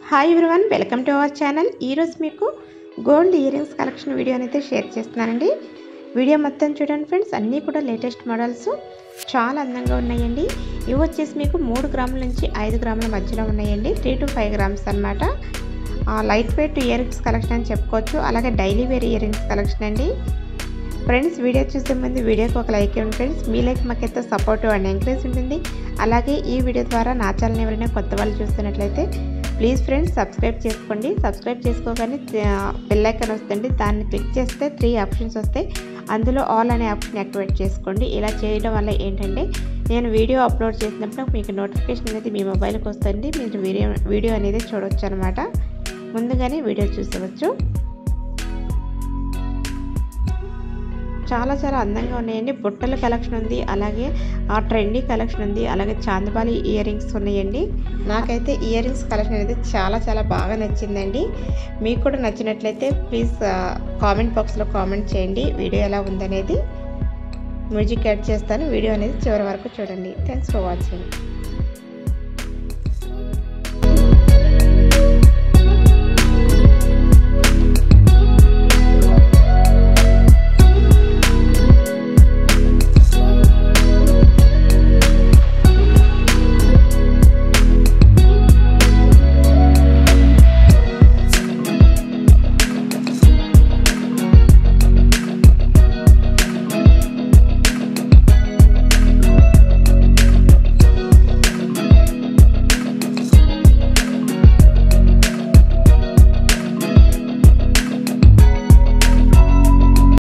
Hi everyone, welcome to our channel. ఈరోజు మీకు gold ear rings collection వీడియోని అయితే షేర్ చేస్తున్నానండి. వీడియో మొత్తం చూడండి ఫ్రెండ్స్. అన్నీ కూడా లేటెస్ట్ మోడల్స్, చాలా అందంగా ఉన్నాయండి. ఇవి వచ్చేసి మీకు 3 గ్రాముల నుంచి 5 గ్రాముల మధ్యలో ఉన్నాయండి. 3 to 5 గ్రామ్స్ అనమాట. Light weight ear rings collection అని చెప్పుకోవచ్చు. అలాగే daily wear ear rings collection అండి. ఫ్రెండ్స్, వీడియో చూసే ముందు వీడియోకి ఒక లైక్ ఇవ్వండి ఫ్రెండ్స్. మీ లైక్ మాకైతే సపోర్టివ్ అండ్ ఎంకరేజ్ ఉంటుంది. అలాగే ఈ వీడియో ద్వారా నా ఛానల్ ఎవరైనా కొత్త వాళ్ళు చూస్తున్నట్లయితే ప్లీజ్ ఫ్రెండ్స్ సబ్స్క్రైబ్ చేసుకోండి. సబ్స్క్రైబ్ చేసుకోగానే బెల్ ఐకాన్ వస్తుంది. దాన్ని క్లిక్ చేస్తే 3 ఆప్షన్స్ వస్తాయి. అందులో ఆల్ అనే ఆప్షన్ యాక్టివేట్ చేసుకోండి. ఇలా చేయడం వల్ల ఏంటంటే నేను వీడియో అప్లోడ్ చేసినప్పుడు మీకు నోటిఫికేషన్ అనేది మీ మొబైల్కి వస్తుంది. మీరు వీడియో అనేది చూడవచ్చు అనమాట. ముందుగానే వీడియో చూసవచ్చు. చాలా అందంగా ఉన్నాయండి. బుట్టల కలెక్షన్ ఉంది, అలాగే ట్రెండీ కలెక్షన్ ఉంది, అలాగే చాందబాలి ఇయర్ రింగ్స్ ఉన్నాయండి. నాకైతే ఇయర్ రింగ్స్ కలెక్షన్ అనేది చాలా బాగా నచ్చిందండి. మీకు కూడా నచ్చినట్లయితే ప్లీజ్ కామెంట్ బాక్స్లో కామెంట్ చేయండి వీడియో ఎలా ఉందనేది. మ్యూజిక్ యాడ్ చేస్తాను. వీడియో అనేది చివరి వరకు చూడండి. Thanks for watching.